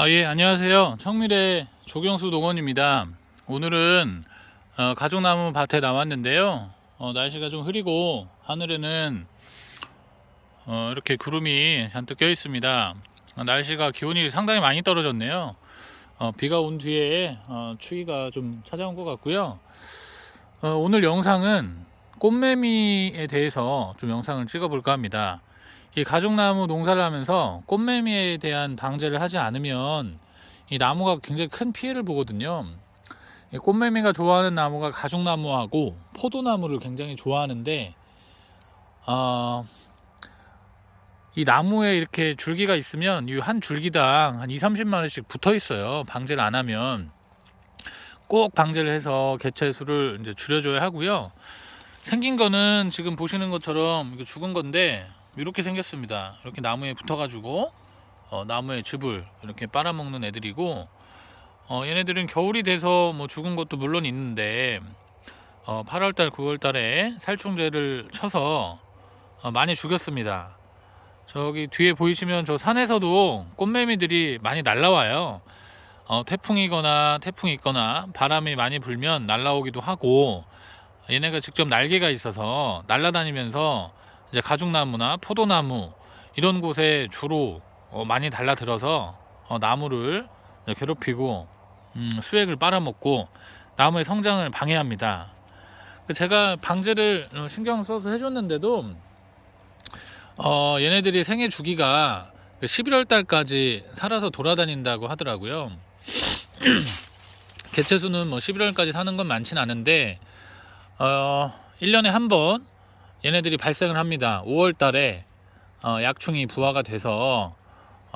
예, 안녕하세요. 청밀의 조경수 농원입니다. 오늘은 가족나무 밭에 나왔는데요. 날씨가 좀 흐리고 하늘에는 이렇게 구름이 잔뜩 껴 있습니다. 날씨가 기온이 상당히 많이 떨어졌네요. 비가 온 뒤에 추위가 좀 찾아온 것 같고요. 오늘 영상은 꽃매미에 대해서 좀 영상을 찍어 볼까 합니다. 이 가족나무 농사를 하면서 꽃매미에 대한 방제를 하지 않으면 이 나무가 굉장히 큰 피해를 보거든요. 이 꽃매미가 좋아하는 나무가 가죽나무하고 포도나무를 굉장히 좋아하는데 이 나무에 이렇게 줄기가 있으면 이 한 줄기당 한 2-30마리씩 붙어 있어요. 방제를 안 하면. 꼭 방제를 해서 개체 수를 이제 줄여줘야 하고요. 생긴 거는 지금 보시는 것처럼 이게 죽은 건데 이렇게 생겼습니다. 이렇게 나무에 붙어가지고 나무의 즙을 이렇게 빨아먹는 애들이고, 얘네들은 겨울이 돼서 뭐 죽은 것도 물론 있는데 8월달 9월달에 살충제를 쳐서 많이 죽였습니다. 저기 뒤에 보이시면 저 산에서도 꽃매미들이 많이 날라와요. 태풍이 있거나 바람이 많이 불면 날라오기도 하고, 얘네가 직접 날개가 있어서 날아다니면서 이제 가죽나무나 포도나무 이런 곳에 주로 많이 달라들어서 나무를 괴롭히고 수액을 빨아먹고 나무의 성장을 방해합니다. 제가 방제를 신경 써서 해줬는데도 얘네들이 생애 주기가 11월 달까지 살아서 돌아다닌다고 하더라고요. 개체수는 뭐 11월까지 사는 건 많진 않은데 1년에 한 번 얘네들이 발생을 합니다. 5월 달에 약충이 부화가 돼서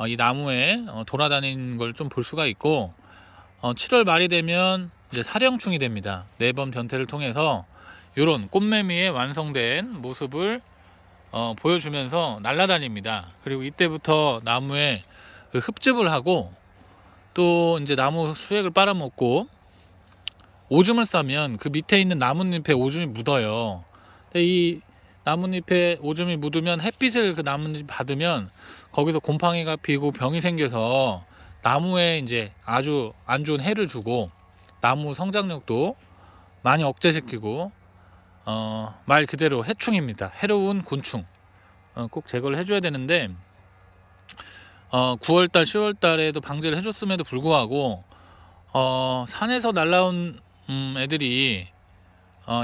이 나무에 돌아다니는 걸 좀 볼 수가 있고, 7월 말이 되면 이제 사령충이 됩니다. 내번 변태를 통해서 이런 꽃매미의 완성된 모습을 보여주면서 날아다닙니다. 그리고 이때부터 나무에 그 흡즙을 하고 또 이제 나무 수액을 빨아먹고 오줌을 싸면 그 밑에 있는 나뭇잎에 오줌이 묻어요. 근데 이 나뭇잎에 오줌이 묻으면 햇빛을 그 나뭇잎이 받으면 거기서 곰팡이가 피고 병이 생겨서 나무에 이제 아주 안 좋은 해를 주고 나무 성장력도 많이 억제시키고 말 그대로 해충입니다. 해로운 곤충. 꼭 제거를 해줘야 되는데 9월달 10월달에도 방제를 해줬음에도 불구하고 산에서 날라온 애들이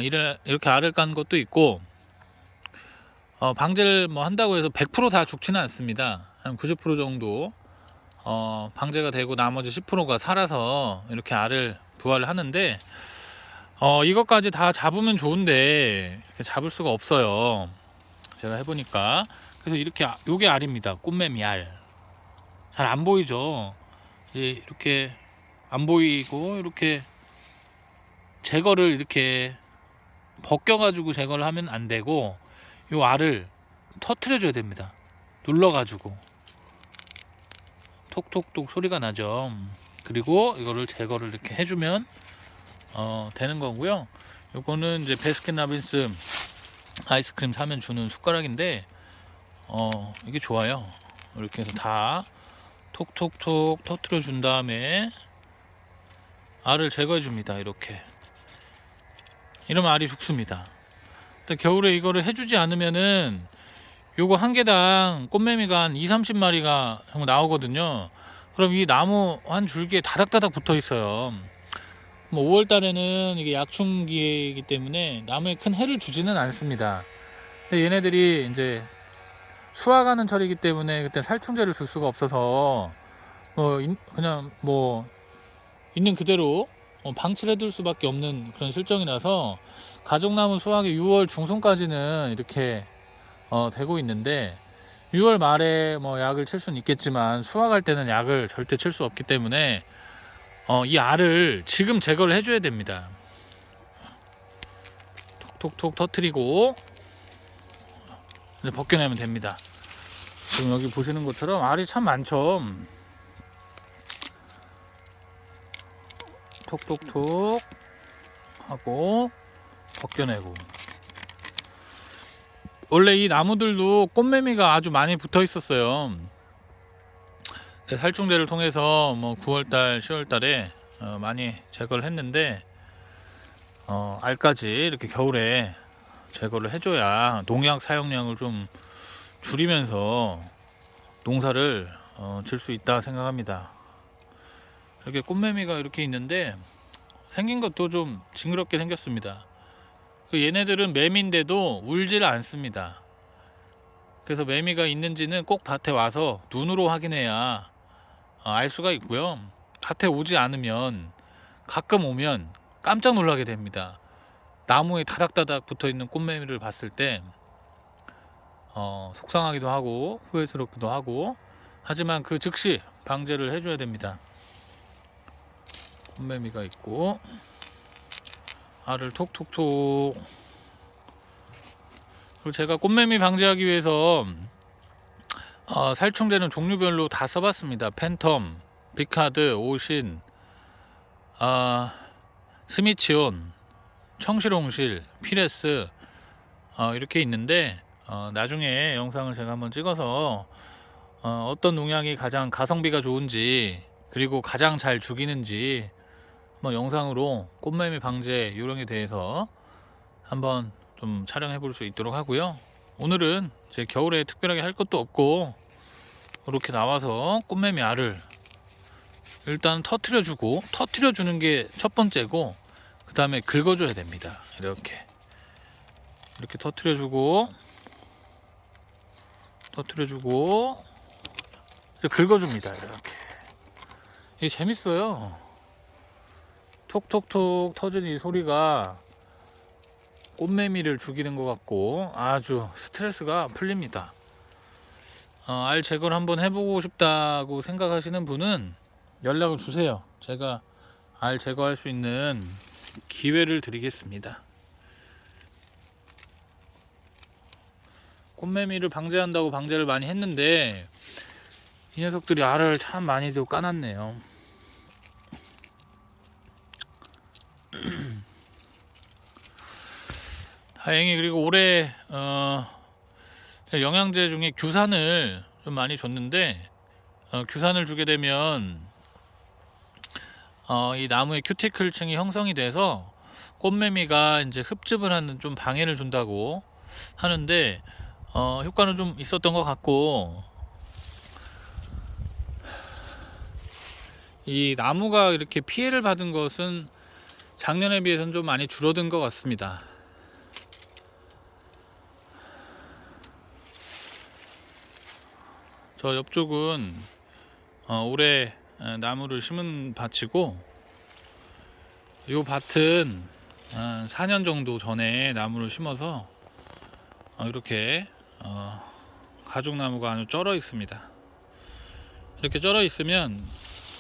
이렇게 알을 깐 것도 있고, 방제를 뭐 한다고 해서 100%다 죽지는 않습니다. 한 90% 정도 방제가 되고 나머지 10%가 살아서 이렇게 알을 부화를 하는데, 이것까지 다 잡으면 좋은데 이렇게 잡을 수가 없어요. 제가 해보니까. 그래서 이렇게 요게 알입니다. 꽃매미 알. 잘 안 보이죠? 이렇게 안 보이고 이렇게 제거를 이렇게 벗겨가지고 제거를 하면 안 되고, 요 알을 터트려 줘야 됩니다. 눌러가지고 톡톡톡 소리가 나죠. 그리고 이거를 제거를 이렇게 해주면 되는 거고요. 요거는 이제 베스킨라빈스 아이스크림 사면 주는 숟가락인데 이게 좋아요. 이렇게 해서 다 톡톡톡 터트려 준 다음에 알을 제거해 줍니다. 이렇게. 이러면 알이 죽습니다. 겨울에 이거를 해주지 않으면은 요거 한 개당 꽃매미가 한 2-30마리가 정도 나오거든요. 그럼 이 나무 한 줄기에 다닥다닥 붙어 있어요. 뭐 5월 달에는 이게 약충기이기 때문에 나무에 큰 해를 주지는 않습니다. 근데 얘네들이 이제 수확하는 철이기 때문에 그때 살충제를 줄 수가 없어서 그냥 뭐 있는 그대로 방치를 해둘 수밖에 없는 그런 실정이라서 가족나무 수확이 6월 중순까지는 이렇게 되고 있는데, 6월 말에 뭐 약을 칠 수는 있겠지만 수확할 때는 약을 절대 칠 수 없기 때문에 이 알을 지금 제거를 해줘야 됩니다. 톡톡톡 터트리고 이제 벗겨내면 됩니다. 지금 여기 보시는 것처럼 알이 참 많죠. 톡톡톡 하고 벗겨내고. 원래 이 나무들도 꽃매미가 아주 많이 붙어 있었어요. 네, 살충제를 통해서 뭐 9월달, 10월달에 많이 제거를 했는데 알까지 이렇게 겨울에 제거를 해줘야 농약 사용량을 좀 줄이면서 농사를 질 수 있다 생각합니다. 이렇게 꽃매미가 이렇게 있는데 생긴 것도 좀 징그럽게 생겼습니다. 얘네들은 매미인데도 울지를 않습니다. 그래서 매미가 있는지는 꼭 밭에 와서 눈으로 확인해야 알 수가 있고요. 밭에 오지 않으면 가끔 오면 깜짝 놀라게 됩니다. 나무에 다닥다닥 붙어 있는 꽃매미를 봤을 때 속상하기도 하고 후회스럽기도 하고, 하지만 그 즉시 방제를 해줘야 됩니다. 꽃매미가 있고 알을 톡톡톡. 그리고 제가 꽃매미 방제하기 위해서 살충제는 종류별로 다 써봤습니다. 팬텀, 비카드, 오신, 스미치온, 청실홍실, 피레스 이렇게 있는데 나중에 영상을 제가 한번 찍어서 어떤 농약이 가장 가성비가 좋은지, 그리고 가장 잘 죽이는지 한번 영상으로 꽃매미 방제 요령에 대해서 한번 좀 촬영해 볼 수 있도록 하고요. 오늘은 제 겨울에 특별하게 할 것도 없고 이렇게 나와서 꽃매미 알을 일단 터트려 주는 게 첫 번째고, 그 다음에 긁어줘야 됩니다. 이렇게 터트려 주고 긁어줍니다. 이렇게. 이게 재밌어요. 톡톡톡 터지는 이 소리가 꽃매미를 죽이는 것 같고 아주 스트레스가 풀립니다. 알 제거를 한번 해보고 싶다고 생각하시는 분은 연락을 주세요. 제가 알 제거할 수 있는 기회를 드리겠습니다. 꽃매미를 방제한다고 방제를 많이 했는데 이 녀석들이 알을 참 많이도 까놨네요. 다행히. 그리고 올해 영양제 중에 규산을 좀 많이 줬는데 규산을 주게 되면 이 나무의 큐티클층이 형성이 돼서 꽃매미가 이제 흡즙을 하는 좀 방해를 준다고 하는데 효과는 좀 있었던 것 같고, 이 나무가 이렇게 피해를 받은 것은 작년에 비해서는 좀 많이 줄어든 것 같습니다. 저 옆쪽은 올해 나무를 심은 밭이고, 이 밭은 4년 정도 전에 나무를 심어서 이렇게 가죽나무가 아주 쩔어 있습니다. 이렇게 쩔어 있으면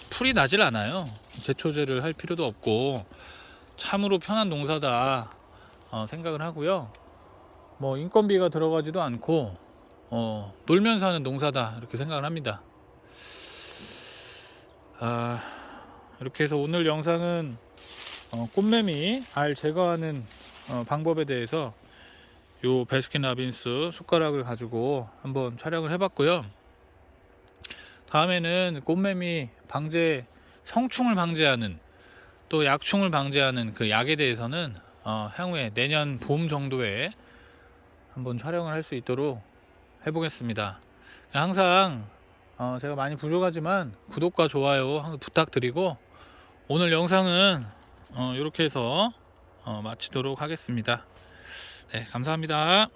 풀이 나질 않아요. 제초제를 할 필요도 없고 참으로 편한 농사다 생각을 하고요. 뭐 인건비가 들어가지도 않고 놀면서 하는 농사다 이렇게 생각을 합니다. 이렇게 해서 오늘 영상은 꽃매미 알 제거하는 방법에 대해서 요 베스킨라빈스 숟가락을 가지고 한번 촬영을 해봤고요. 다음에는 꽃매미 방제, 성충을 방제하는, 또 약충을 방제하는 그 약에 대해서는 향후에 내년 봄 정도에 한번 촬영을 할 수 있도록 해보겠습니다. 항상 제가 많이 부족하지만 구독과 좋아요 항상 부탁드리고, 오늘 영상은 이렇게 해서 마치도록 하겠습니다. 네, 감사합니다.